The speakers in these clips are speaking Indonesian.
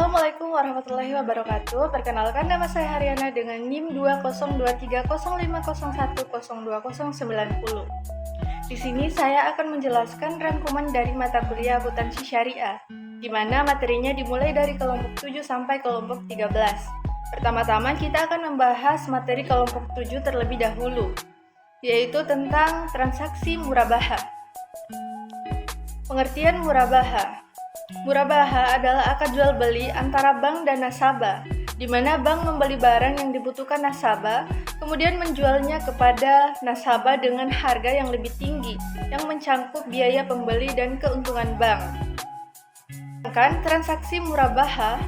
Assalamualaikum warahmatullahi wabarakatuh. Perkenalkan, nama saya Haryana dengan NIM 2023050102090. Di sini saya akan menjelaskan rangkuman dari mata kuliah akuntansi syariah, di mana materinya dimulai dari kelompok 7 sampai kelompok 13. Pertama-tama kita akan membahas materi kelompok 7 terlebih dahulu, yaitu tentang transaksi murabaha. Pengertian murabaha. Murabaha adalah akad jual beli antara bank dan nasabah, di mana bank membeli barang yang dibutuhkan nasabah, kemudian menjualnya kepada nasabah dengan harga yang lebih tinggi, yang mencangkup biaya pembeli dan keuntungan bank. Sedangkan transaksi murabaha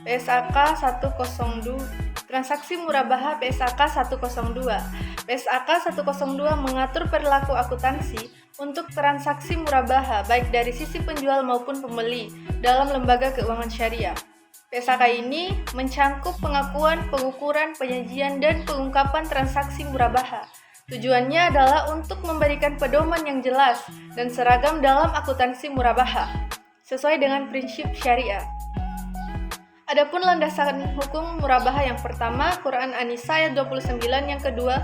PSAK 102. Transaksi murabaha PSAK 102. PSAK 102 mengatur perilaku akuntansi untuk transaksi murabaha baik dari sisi penjual maupun pembeli dalam lembaga keuangan syariah. PSAK ini mencangkup pengakuan, pengukuran, penyajian, dan pengungkapan transaksi murabaha. Tujuannya adalah untuk memberikan pedoman yang jelas dan seragam dalam akuntansi murabaha, sesuai dengan prinsip syariah. Adapun landasan hukum murabaha yang pertama, Quran An-Nisa ayat 29, yang kedua,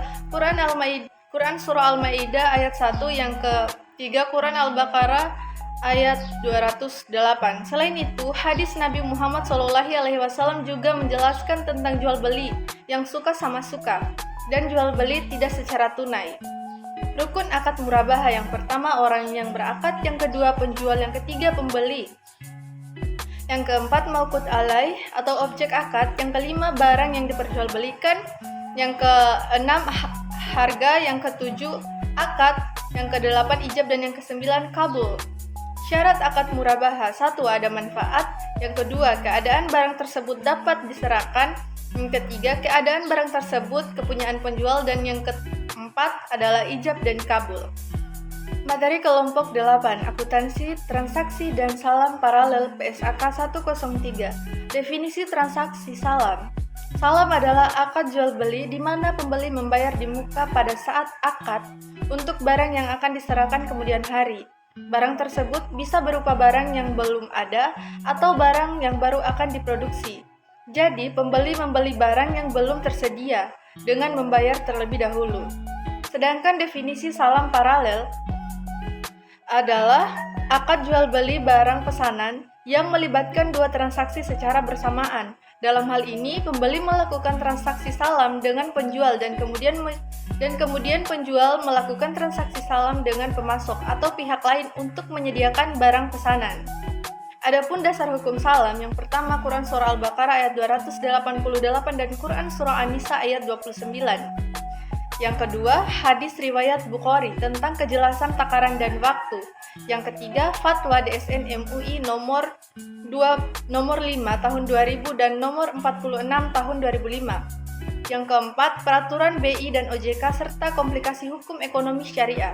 Quran Surah Al-Maidah ayat 1, yang ketiga, Quran Al-Baqarah ayat 208. Selain itu, hadis Nabi Muhammad SAW juga menjelaskan tentang jual beli yang suka sama suka dan jual beli tidak secara tunai. Rukun akad murabaha yang pertama, orang yang berakad, yang kedua, penjual, yang ketiga, pembeli. Yang keempat, mauqut alaih atau objek akad, yang kelima, barang yang diperjualbelikan, yang keenam, harga, yang ketujuh, akad, yang kedelapan, ijab, dan yang kesembilan, kabul. Syarat akad murabaha: 1. Ada manfaat, yang kedua, keadaan barang tersebut dapat diserahkan, yang ketiga, keadaan barang tersebut kepunyaan penjual, dan yang keempat adalah ijab dan kabul. Materi kelompok 8, akuntansi, transaksi, dan salam paralel PSAK 103. Definisi transaksi salam. Salam adalah akad jual beli di mana pembeli membayar di muka pada saat akad untuk barang yang akan diserahkan kemudian hari. Barang tersebut bisa berupa barang yang belum ada atau barang yang baru akan diproduksi. Jadi, pembeli membeli barang yang belum tersedia dengan membayar terlebih dahulu. Sedangkan definisi salam paralel adalah akad jual beli barang pesanan yang melibatkan dua transaksi secara bersamaan. Dalam hal ini, pembeli melakukan transaksi salam dengan penjual dan kemudian penjual melakukan transaksi salam dengan pemasok atau pihak lain untuk menyediakan barang pesanan. Adapun dasar hukum salam, yang pertama, Quran Surah Al-Baqarah ayat 288 dan Quran Surah An-Nisa ayat 29. Yang kedua, hadis riwayat Bukhari tentang kejelasan takaran dan waktu. Yang ketiga, fatwa DSN MUI nomor 5 tahun 2000 dan nomor 46 tahun 2005. Yang keempat, peraturan BI dan OJK serta komplikasi hukum ekonomi syariah.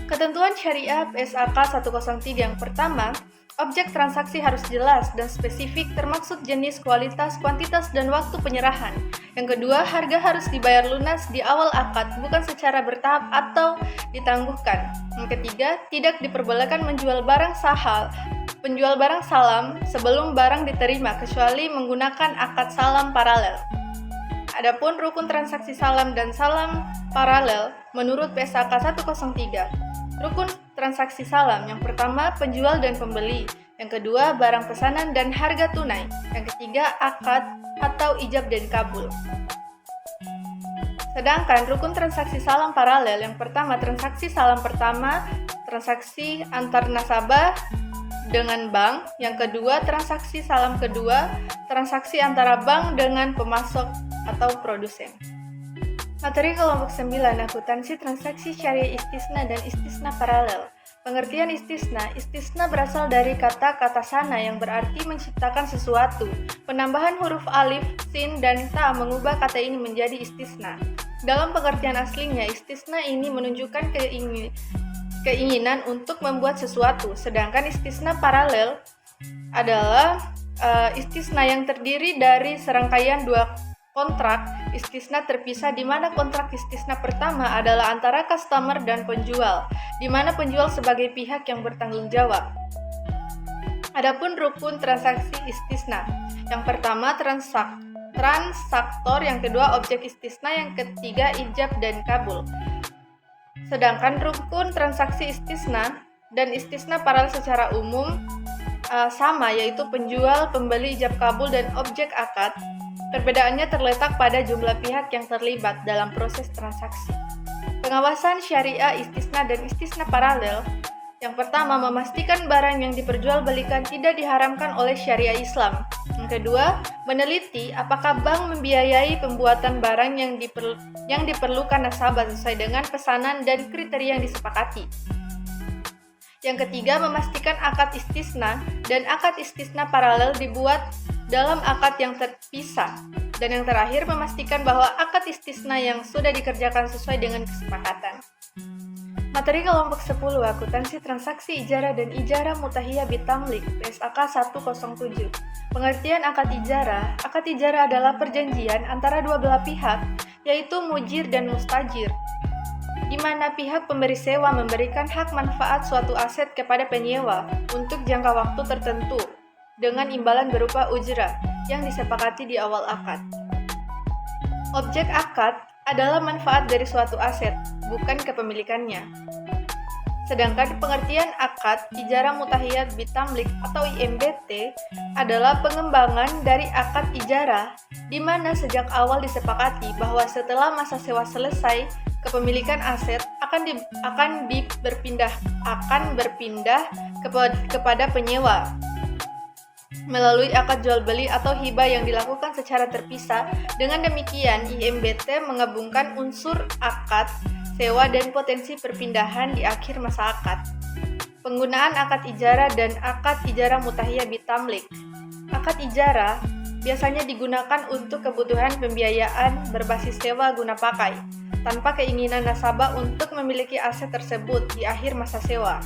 Ketentuan syariah PSAK 103 yang pertama, objek transaksi harus jelas dan spesifik termaksud jenis, kualitas, kuantitas, dan waktu penyerahan. Yang kedua, harga harus dibayar lunas di awal akad, bukan secara bertahap atau ditangguhkan. Yang ketiga, tidak diperbolehkan penjual barang salam sebelum barang diterima, kecuali menggunakan akad salam paralel. Adapun rukun transaksi salam dan salam paralel menurut PSAK 103. Rukun transaksi salam, yang pertama, penjual dan pembeli, yang kedua, barang pesanan dan harga tunai, yang ketiga, akad atau ijab dan kabul. Sedangkan rukun transaksi salam paralel, yang pertama, transaksi salam pertama, transaksi antar nasabah dengan bank, yang kedua, transaksi salam kedua, transaksi antara bank dengan pemasok atau produsen. Materi kelompok 9, akuntansi, transaksi syariah, istisna, dan istisna paralel. Pengertian istisna. Istisna berasal dari kata sana yang berarti menciptakan sesuatu. Penambahan huruf alif, sin, dan ta mengubah kata ini menjadi istisna. Dalam pengertian aslinya, istisna ini menunjukkan keinginan untuk membuat sesuatu. Sedangkan istisna paralel adalah istisna yang terdiri dari serangkaian dua kontrak istisna terpisah, di mana kontrak istisna pertama adalah antara customer dan penjual, di mana penjual sebagai pihak yang bertanggung jawab. Adapun rukun transaksi istisna. Yang pertama transaktor, yang kedua objek istisna, yang ketiga ijab dan kabul. Sedangkan rukun transaksi istisna dan istisna paralel secara umum sama, yaitu penjual, pembeli, ijab kabul, dan objek akad. Perbedaannya terletak pada jumlah pihak yang terlibat dalam proses transaksi. Pengawasan syariah istisna dan istisna paralel. Yang pertama, memastikan barang yang diperjualbelikan tidak diharamkan oleh syariah Islam. Yang kedua, meneliti apakah bank membiayai pembuatan barang yang diperlukan nasabah sesuai dengan pesanan dan kriteria yang disepakati. Yang ketiga, memastikan akad istisna dan akad istisna paralel dibuat dalam akad yang terpisah. Dan yang terakhir, memastikan bahwa akad istisna yang sudah dikerjakan sesuai dengan kesepakatan. Materi kelompok 10, akuntansi transaksi ijarah dan ijarah mutahiyah bitamlik, PSAK 107. Pengertian akad ijarah. Akad ijarah adalah perjanjian antara dua belah pihak, yaitu mujir dan mustajir, di mana pihak pemberi sewa memberikan hak manfaat suatu aset kepada penyewa untuk jangka waktu tertentu dengan imbalan berupa ujrah yang disepakati di awal akad. Objek akad adalah manfaat dari suatu aset, bukan kepemilikannya. Sedangkan pengertian akad ijarah mutahiyat bitamlik atau IMBT adalah pengembangan dari akad ijarah, di mana sejak awal disepakati bahwa setelah masa sewa selesai, kepemilikan aset akan berpindah kepada penyewa melalui akad jual beli atau hibah yang dilakukan secara terpisah. Dengan demikian, IMBT menggabungkan unsur akad sewa dan potensi perpindahan di akhir masa akad. Penggunaan akad ijarah dan akad ijarah mutahiyah bitamlik. Akad ijarah biasanya digunakan untuk kebutuhan pembiayaan berbasis sewa guna pakai, tanpa keinginan nasabah untuk memiliki aset tersebut di akhir masa sewa.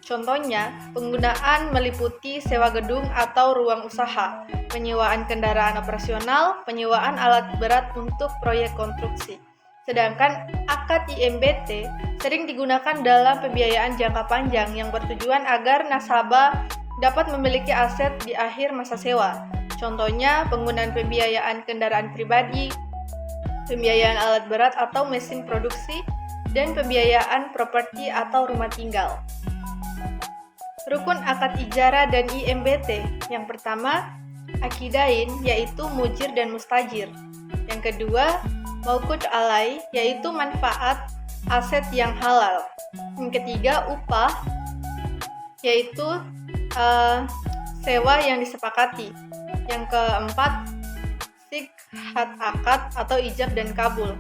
Contohnya, penggunaan meliputi sewa gedung atau ruang usaha, penyewaan kendaraan operasional, penyewaan alat berat untuk proyek konstruksi. Sedangkan akad IMBT sering digunakan dalam pembiayaan jangka panjang yang bertujuan agar nasabah dapat memiliki aset di akhir masa sewa. Contohnya, penggunaan pembiayaan kendaraan pribadi, pembiayaan alat berat atau mesin produksi, dan pembiayaan properti atau rumah tinggal. Rukun akad ijarah dan IMBT. Yang pertama, akidain, yaitu mujir dan mustajir. Yang kedua, mauqut alai, yaitu manfaat aset yang halal. Yang ketiga, upah, yaitu sewa yang disepakati. Yang keempat, sikhat akad atau ijab dan kabul.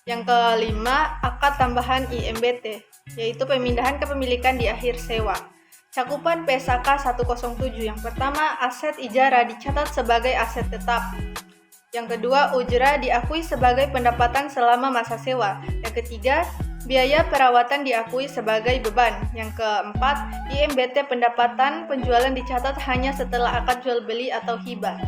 Yang kelima, akad tambahan IMBT, yaitu pemindahan kepemilikan di akhir sewa. Cakupan PSAK 107. Yang pertama, aset ijarah dicatat sebagai aset tetap. Yang kedua, ujrah diakui sebagai pendapatan selama masa sewa. Yang ketiga, biaya perawatan diakui sebagai beban. Yang keempat, IMBT pendapatan penjualan dicatat hanya setelah akad jual beli atau hibah.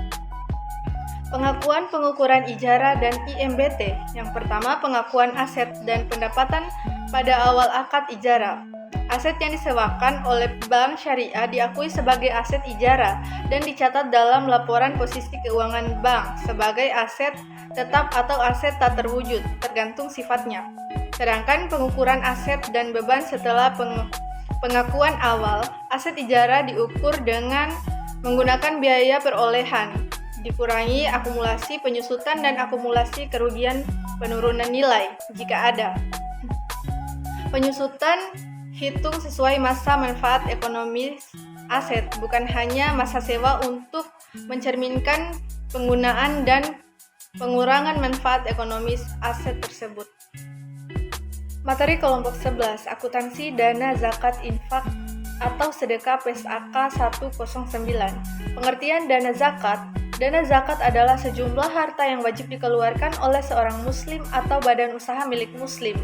Pengakuan pengukuran ijarah dan IMBT. Yang pertama, pengakuan aset dan pendapatan pada awal akad ijarah. Aset yang disewakan oleh bank syariah diakui sebagai aset ijarah dan dicatat dalam laporan posisi keuangan bank sebagai aset tetap atau aset tak terwujud, tergantung sifatnya. Sedangkan pengukuran aset dan beban setelah pengakuan awal, aset ijarah diukur dengan menggunakan biaya perolehan, dikurangi akumulasi penyusutan dan akumulasi kerugian penurunan nilai jika ada. Penyusutan hitung sesuai masa manfaat ekonomis aset, bukan hanya masa sewa, untuk mencerminkan penggunaan dan pengurangan manfaat ekonomis aset tersebut. Materi kelompok 11, akuntansi dana zakat infak atau sedekah PSAK 109. Pengertian dana zakat. Dana zakat adalah sejumlah harta yang wajib dikeluarkan oleh seorang muslim atau badan usaha milik muslim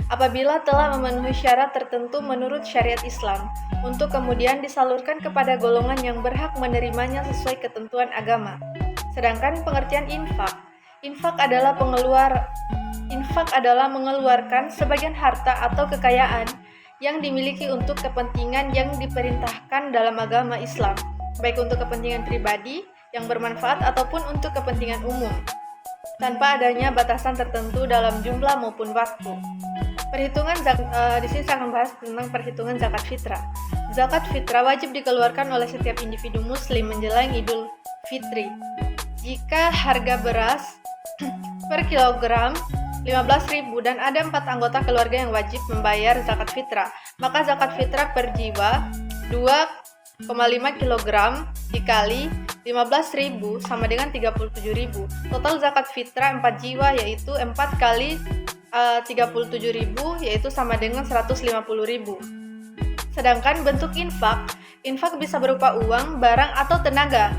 apabila telah memenuhi syarat tertentu menurut syariat Islam, untuk kemudian disalurkan kepada golongan yang berhak menerimanya sesuai ketentuan agama. Sedangkan pengertian infak adalah mengeluarkan sebagian harta atau kekayaan yang dimiliki untuk kepentingan yang diperintahkan dalam agama Islam, baik untuk kepentingan pribadi yang bermanfaat ataupun untuk kepentingan umum, tanpa adanya batasan tertentu dalam jumlah maupun waktu. Di sini saya akan bahas tentang perhitungan zakat fitrah. Zakat fitrah wajib dikeluarkan oleh setiap individu muslim menjelang Idul Fitri. Jika harga beras per kilogram 15.000 dan ada 4 anggota keluarga yang wajib membayar zakat fitrah, maka zakat fitrah per jiwa 2,5 kg dikali 15.000 sama dengan 37.000. Total zakat fitrah 4 jiwa yaitu 4 kali 37.000 yaitu sama dengan 150.000. Sedangkan bentuk infak bisa berupa uang, barang atau tenaga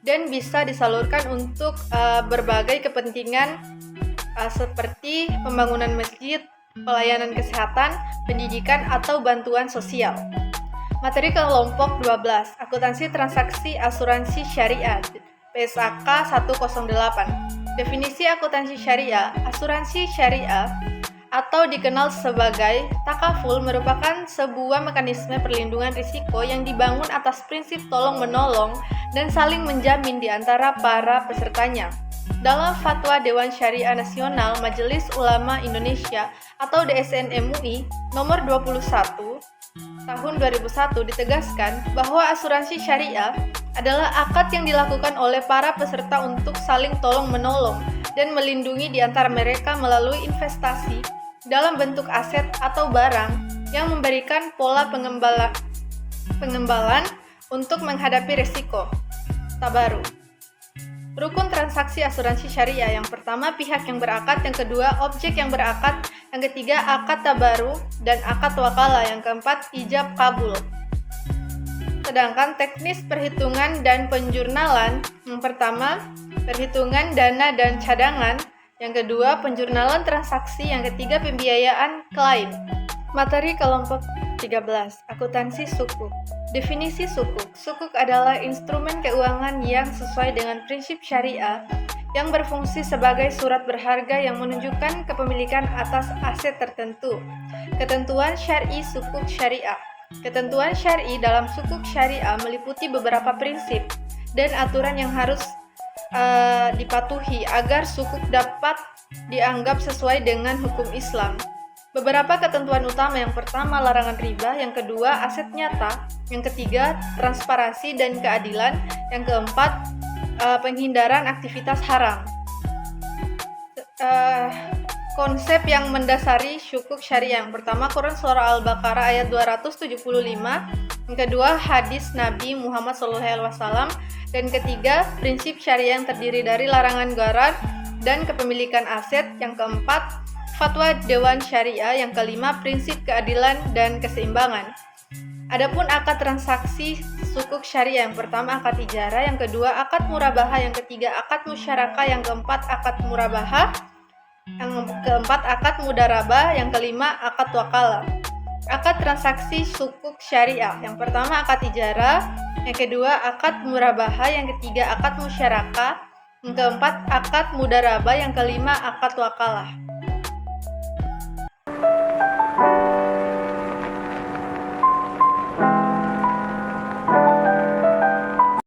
dan bisa disalurkan untuk berbagai kepentingan seperti pembangunan masjid, pelayanan kesehatan, pendidikan atau bantuan sosial. Materi kelompok 12, akuntansi transaksi asuransi syariah, PSAK 108. Definisi akuntansi syariah, asuransi syariah atau dikenal sebagai takaful merupakan sebuah mekanisme perlindungan risiko yang dibangun atas prinsip tolong-menolong dan saling menjamin di antara para pesertanya. Dalam Fatwa Dewan Syariah Nasional Majelis Ulama Indonesia atau DSN MUI nomor 21 tahun 2001 ditegaskan bahwa asuransi syariah adalah akad yang dilakukan oleh para peserta untuk saling tolong-menolong dan melindungi di antara mereka melalui investasi dalam bentuk aset atau barang yang memberikan pola pengembalan untuk menghadapi risiko. Tabaru. Rukun transaksi asuransi syariah, yang pertama pihak yang berakad, yang kedua objek yang berakad, yang ketiga akad tabaru dan akad wakalah, yang keempat ijab kabul. Sedangkan teknis perhitungan dan penjurnalan, yang pertama perhitungan dana dan cadangan, yang kedua penjurnalan transaksi, yang ketiga pembiayaan klaim. Materi kelompok 13, akuntansi sukuk. Definisi sukuk. Sukuk adalah instrumen keuangan yang sesuai dengan prinsip syariah yang berfungsi sebagai surat berharga yang menunjukkan kepemilikan atas aset tertentu. Ketentuan syar'i sukuk syariah. Ketentuan syar'i dalam sukuk syariah meliputi beberapa prinsip dan aturan yang harus dipatuhi agar sukuk dapat dianggap sesuai dengan hukum Islam. Beberapa ketentuan utama, yang pertama larangan riba, yang kedua aset nyata, yang ketiga transparansi dan keadilan, yang keempat penghindaran aktivitas haram. Konsep yang mendasari sukuk syariah, yang pertama Quran Surah Al-Baqarah ayat 275, yang kedua hadis Nabi Muhammad SAW, dan ketiga prinsip syariah yang terdiri dari larangan gharar dan kepemilikan aset, yang keempat Fatwa Dewan Syariah, yang kelima prinsip keadilan dan keseimbangan. Adapun akad transaksi sukuk syariah, yang pertama akad ijarah, yang kedua akad murabahah, yang ketiga akad musyarakah, yang keempat akad murabahah, yang keempat akad mudarabah, yang kelima akad wakalah. Akad transaksi sukuk syariah, yang pertama akad ijarah, yang kedua akad murabahah, yang ketiga akad musyarakah, yang keempat akad mudarabah, yang kelima akad wakalah.